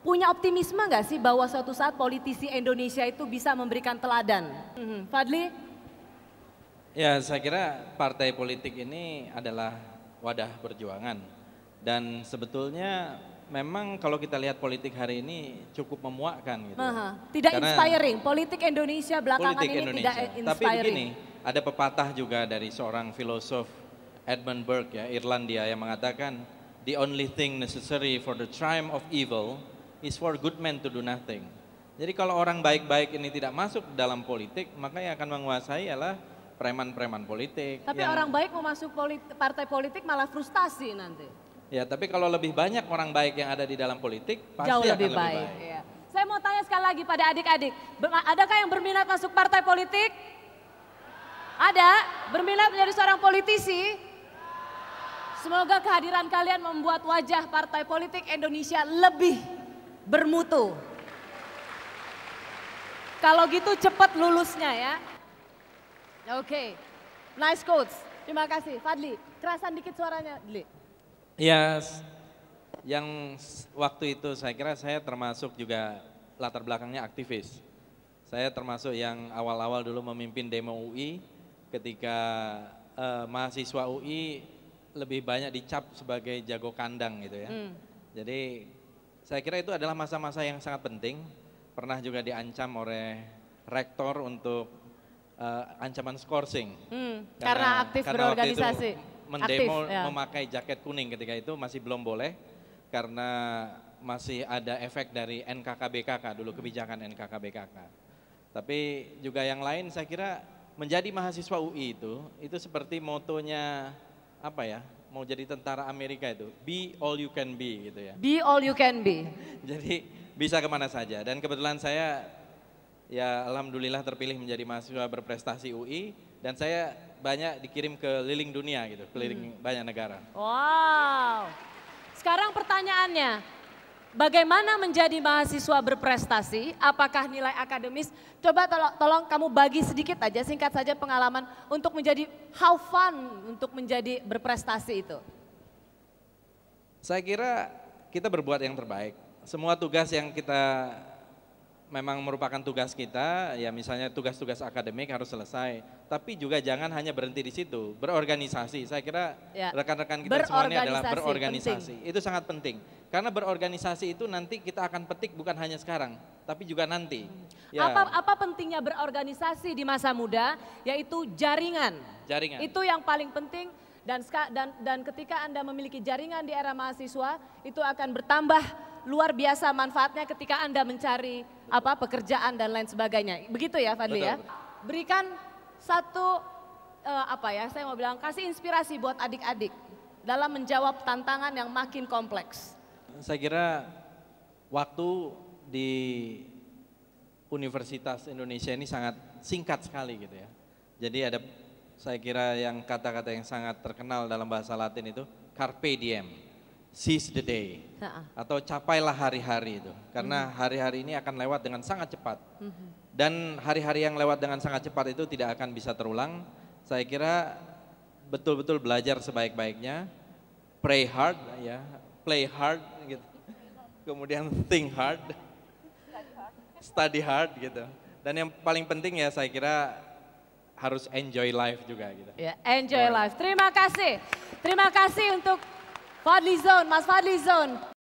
punya optimisme nggak sih bahwa suatu saat politisi Indonesia itu bisa memberikan teladan? Fadli? Ya, saya kira partai politik ini adalah wadah perjuangan. Dan sebetulnya memang kalau kita lihat politik hari ini cukup memuakkan gitu. Tidak Karena inspiring, politik Indonesia belakangan politik ini Indonesia. tidak inspiring. Tapi begini, ada pepatah juga dari seorang filosof Edmund Burke ya, Irlandia yang mengatakan the only thing necessary for the triumph of evil is for good men to do nothing. Jadi kalau orang baik-baik ini tidak masuk dalam politik, maka yang akan menguasai adalah preman-preman politik. Tapi orang baik mau masuk partai politik malah frustasi nanti. Ya, tapi kalau lebih banyak orang baik yang ada di dalam politik, pasti jauh akan lebih baik. Ya. Saya mau tanya sekali lagi pada adik-adik, adakah yang berminat masuk partai politik? Ada? Berminat menjadi seorang politisi? Semoga kehadiran kalian membuat wajah partai politik Indonesia lebih bermutu. Kalau gitu cepat lulusnya ya. Oke, nice quotes. Terima kasih. Fadli, kerasan dikit suaranya, Dli. Ya, yang waktu itu saya kira saya termasuk juga latar belakangnya aktivis. Saya termasuk yang awal-awal dulu memimpin demo UI ketika mahasiswa UI lebih banyak dicap sebagai jago kandang gitu ya. Jadi saya kira itu adalah masa-masa yang sangat penting. Pernah juga diancam oleh rektor untuk ancaman skorsing. Karena aktif berorganisasi. Mendemo aktif, ya. memakai jaket kuning ketika itu masih belum boleh karena masih ada efek dari NKKBKK dulu, kebijakan NKKBKK. Tapi juga yang lain saya kira menjadi mahasiswa UI itu seperti motonya apa ya, mau jadi tentara Amerika itu, be all you can be gitu ya. Be all you can be. Jadi bisa kemana saja dan kebetulan saya ya alhamdulillah terpilih menjadi mahasiswa berprestasi UI dan saya banyak dikirim ke keliling dunia gitu, keliling banyak negara. Wow. Sekarang pertanyaannya, bagaimana menjadi mahasiswa berprestasi? Apakah nilai akademis? Coba tolong kamu bagi sedikit aja, singkat saja pengalaman untuk menjadi how fun untuk menjadi berprestasi itu. Saya kira kita berbuat yang terbaik. Semua tugas yang kita memang merupakan tugas kita, ya misalnya tugas-tugas akademik harus selesai. Tapi juga jangan hanya berhenti di situ, berorganisasi. Saya kira rekan-rekan kita semuanya adalah berorganisasi. Penting. Itu sangat penting. Karena berorganisasi itu nanti kita akan petik bukan hanya sekarang, tapi juga nanti. Ya. Apa pentingnya berorganisasi di masa muda? Yaitu jaringan. Jaringan. Itu yang paling penting dan ketika Anda memiliki jaringan di era mahasiswa, itu akan bertambah luar biasa manfaatnya ketika Anda mencari pekerjaan dan lain sebagainya. Begitu ya Fadli ya. Berikan satu saya mau bilang kasih inspirasi buat adik-adik dalam menjawab tantangan yang makin kompleks. Saya kira waktu di Universitas Indonesia ini sangat singkat sekali gitu ya. Jadi ada saya kira yang kata-kata yang sangat terkenal dalam bahasa Latin itu carpe diem. Seize the day atau capailah hari-hari itu karena hari-hari ini akan lewat dengan sangat cepat dan hari-hari yang lewat dengan sangat cepat itu tidak akan bisa terulang. Saya kira betul-betul belajar sebaik-baiknya, pray hard ya, play hard gitu, kemudian think hard, study hard gitu, dan yang paling penting ya saya kira harus enjoy life juga gitu. Ya, enjoy life. Terima kasih untuk Fadli Zon, Mas Fadli Zon.